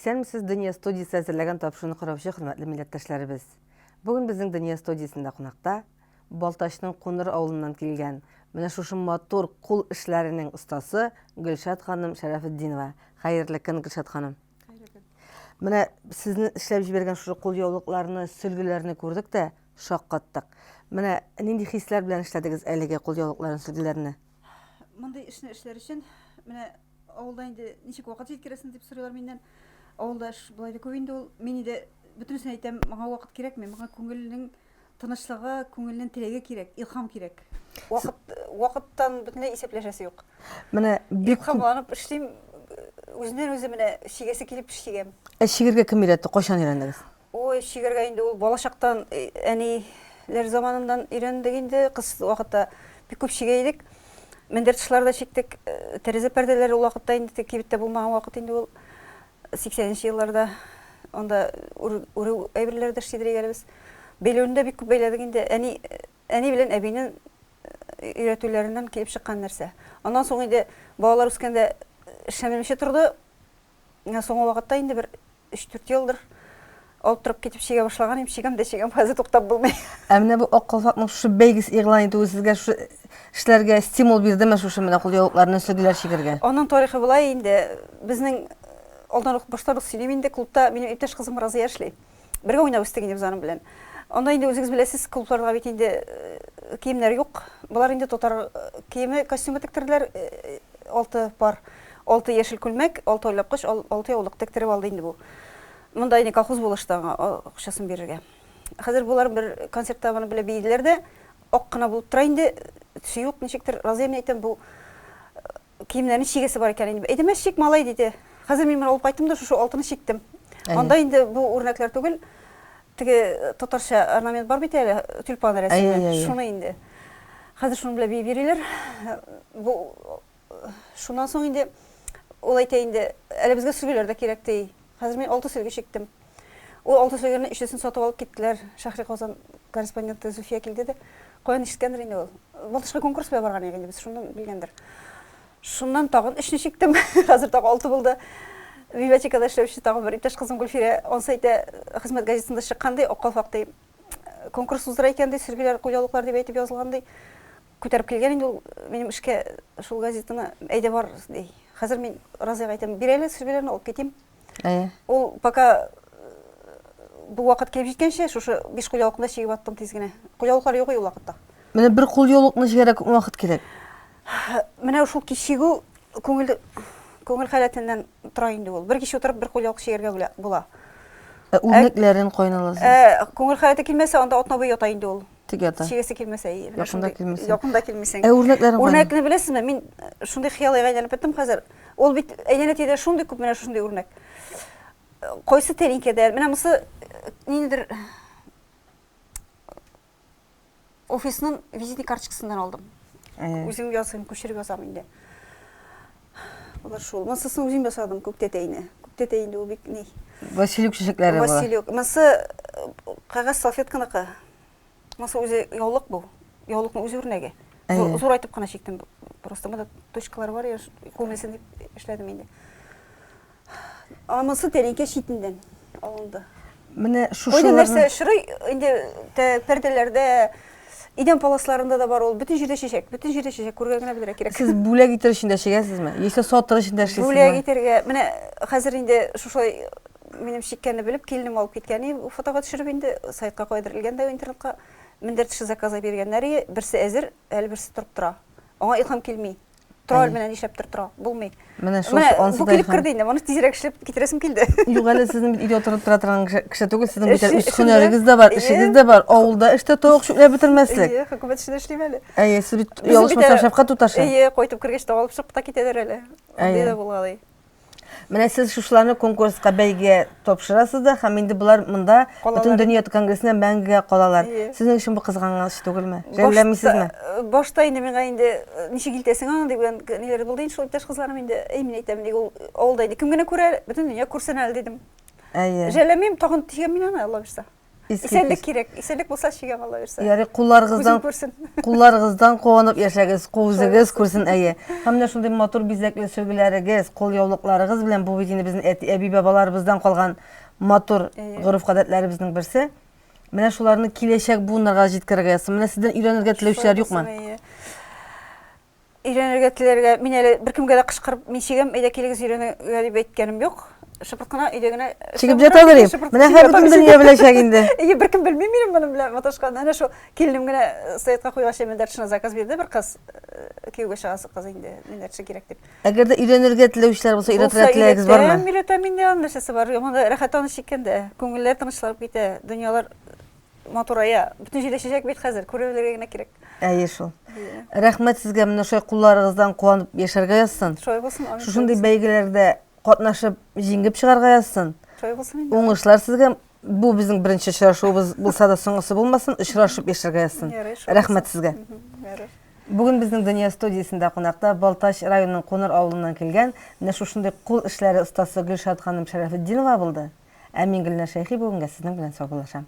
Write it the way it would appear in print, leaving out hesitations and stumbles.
Исәнмесез, Дөнья студиясы әзерләгән тапшыруны караучы хөрмәтле милләттәшләребез. Бүген безнең Дөнья студиясында кунакта Балтачның Куныр авылыннан килгән, менә шушы матур кул эшләренең остасы Гөлшат ханым Шәрәфетдинова. Хәерле көн, Гөлшат ханым. Менә сезне эшләп җибәргән шушы кул яулыкларны, сөлгеләрне күрдек тә шаккаттык. Менә нинди хисләр белән эшләдегез әлеге кул яулыкларын, сөлгеләрне? Мондай эшне эшләр өчен менә авылда инде ничек вакыт җиткерәсең дип сорыйлар миннән. Авылда эш булай да күп инде ул. Мин инде бөтенесен әйтәм, моңа вакыт кирәкми, моңа күңелнең тынычлыгы, күңелнең теләге кирәк, илһам кирәк. Вакыттан бөтенләй исәпләшәсе юк. Менә бик илһамланып эшлим, үзеннән үзе менә шигәсе килеп эшләгән. Шигырьгә кем өйрәтте, кайчан өйрәндегез? Ой, шигырьгә инде ул балачактан, әниләр заманыннан өйрәндек инде, кыз вакытта бик күп шигә идек. Мендәр тышларда чиктек, тәрәзә пәрдәләре ул вакытта инде кибеттә булмаган вакыт инде ул 80нче елларда анда уру әйберләрдә эшлидек. Бәйләүндә бик күп бәйләдек инде. Әни белән әбинең өйрәтүләреннән килеп чыккан нәрсә. Аннан соң инде балалар үскәндә эшләмәмичә торды. Соңгы вакытта инде бер 3-4 елдыр алып торып китеп шигә башлаган, шигәм дә шигәм хәзер туктап булмый. Менә бу ак калфакның шушы бәйгес игълан итүе сезгә шушы эшләргә стимул бирдеме шушы менә кул яулыкларны, сөлгеләр шигырьгә? Аның тарихы булай инде. Безнең алдан ук баштарак сөйлим инде, клубта минем иптәш кызым Разия эшли. Бергә уйнап үстек инде без аның белән. Анда инде үзегез беләсез, клубларга бит инде киемнәр юк. Булар инде тотар киеме, костюмы тектерделәр 6 пар. 6 яшел күлмәк, 6 ойлапкыч, 6 яулык тектереп алды инде бу. Монда инде колхоз булыштагы акчасын бирергә. Хәзер булар бер концертта моны белә бийделәр дә, ак кына булып тора инде. Юк, ничектер Разия мен әйтәм, бу киемнәрнең шигәсе бар икән инде. Әйтәм, шик малай диде. Хәзер мин алып кайттым да шушы алтыны шиктем. Анда инде бу үрнәкләр түгел. Теге татарча орнамент бар бит әле, тюльпан рәсеме. Шуны инде. Хәзер шуны белә бии бириләр. Бу шуннан соң инде ул әйтә инде, әле безгә сөлгеләр дә кирәк ди. Хәзер мин 6 сөлге шиктем. Ул 6 сөлгеләрне 3-сен сатып алып киттеләр. Шәһри Казан корреспонденты Зуфия килде дә. Каян ишеткәндер инде ул. Балтышка конкурс барган инде, без шуны белгәндер. Шуннан тагын 3-не шиктем. Хәзер тагы 6 булды. Библиотекада эшләүче тагы бер иптәш кызым Гөлфирә, онсы әйтә, хезмәт газетасында чыккандай, ак калфактай конкурс уздыра икән ди, сөлгеләр, кул яулыклар дип әйтеп язылгандай. Күтәреп килгән инде ул минем эшкә шул газетаны әйдә бар ди. Хәзер мин Разыйга әйтәм, бирәле сөлгеләрне алып китим. Ул пока бу вакыт килеп җиткәнчә шушы 5 кул яулыкны чигеп аттым тиз генә. Кул яулыклар юк ул вакытта. Менә бер кул яулыкны чигәргә күп вакыт кирәк. Менә шул кичигү күңел халәтеннән тора инде ул. Бер кич утырып бер кул яулык чигәргә була. Үрнәкләрен кайналасыз. Күңел халәте килмәсә, анда атна буе ята инде ул. Тигәтә. Чигәсе килмәсә, Якында килмисең. Үрнәкне беләсезме? Мин шундый хыял әйләнеп беттем хәзер. Ул бит әйләнә тиде шундый күп менә шундый үрнәк. Кайсы тәринкәдә, менә монысы ниндидер офисның визитный карточкасыннан алдым. Үзем язган, күчереп язам инде. Булар шул. Монсысын үзем ясадым, күктәтәйне. Күктәтәйне ул бик ни? Василек чәчәкләре бар. Василек. Монсы кагаз салфетканыкы. Монсы үзе яулык бу. Яулыкның үзе үрнәге. Зур айтып кына чиктем. Просто монда точкалар бар, я күрмәсен дип эшләдем инде. Монсы тәринкә читендән алынды. Менә шушыларны нәрсә шырый инде пәрдәләрдә, идән паласларында да бар ул. Бүтән җирдә чәчәк, күргә генә белергә кирәк. Сез бүләк итер өчен дә чигәсезме? Яисә сатыр өчен дә эшлисезме? Бүләк итәргә. Менә хәзер инде шушай минем чиккәнне белеп, килнем алып киткән. Фотога төшереп инде сайтка куйдырылган да интернетка. Мендәр төшү заказы биргәннәр, берсе әзер, әле берсе торып тора. Аңа илһам килми. Тора менә нишләп тора, булмый. Менә шул ансыда. Бу килеп керде инде, моны тизрәк эшләп китерәсем килде. Юк, әле сезнең бит өйдә утырып тора торган кеше түгел, сезнең бит үз һөнәрегез дә бар, эшегез дә бар. Авылда эштә тавык шүкләп бетермәслек. Хөкүмәт эшендә эшлим әле. Сез бит ялгышмасам шәфкать туташы. Кайтып кергәч тә алып чыгып та китәләр әле. Диде булалый. Менә сез шушыларны конкурска бәйгегә тапшырасыз да, һәм инде булар монда бөтен дөнья конгрессына мәңгегә калалар. Сезнең өчен бу кызганыч түгелме? Жәлләмисезме? Башта инде миңа инде ничек илтәсең аны дигән ниләр булды инде, шул иптәш кызларым инде, мин әйтәм, ник ул авылда инде кем генә күрә, бөтен дөнья күрсен әле дидем. Жәлләмим, тагын тигән мин аны, Алла бирсә. Исәнлек кирәк. Исәнлек булса чигә Алла берсе. Яри Күзем күрсен. кулларыгыздан куанып яшәгез, күзегез күрсен әйе. Һәм менә шундый матур бизәкле сөгеләрегез, кул яулыкларыгыз белән бу бит инде безнең әби бабаларыбыздан калган матур гореф-гадәтләребезнең берсе. Менә шуларны киләчәк буыннарга җиткерергә ясый. Менә сездән өйрәнергә теләүчеләр юкмы? Өйрәнергә теләргә мин әле беркемгә дә кычкырып мин чигәм, әйдә килегез өйрәнергә дип әйткәнем юк. Шыпырткына өйдә генә Чигеп җатадыр. Менә һәркем дөнья беләчәк инде. Беркем белми минем моны белән маташкан. Әнә шу килинем генә советка куйгача мен дәршенә заказ бирде бер кыз. Кияүгә чыгасы кыз инде. Мен дәрше кирәк дип. Әгәр дә өйрәнергә теләүчеләр булса, өйрәтергә теләгегез бармы? Милләтә миндә андашасы бар. Монда рәхәт аны чиккәндә, күңелләр тынычланып китә, дөньялар матурая. Бүтән җиләшәчәк бит хәзер, күрәләргә генә кирәк. Әйе шул. Рәхмәт сезгә, менә шулай кулларыгыздан куанып яшәргә язсын. Шулай булсын. Шушындый бәйгеләрдә катнашып, җиңеп чыгарга язсын. Шулай булсын инде. Уңышлар сезгә. Бу безнең беренче очрашуыбыз булса да соңгысы булмасын, очрашып яшәргә язсын. Рәхмәт сезгә. Бүген безнең Дөнья студиясендә кунакта Балтач районының Куныр авылыннан килгән менә шушындый кул эшләре остасы Гөлшат ханым Шәрәфетдинова булды. Ә мин Гөлнар Шәйхи бүгенгә сезнең белән саубуллашам.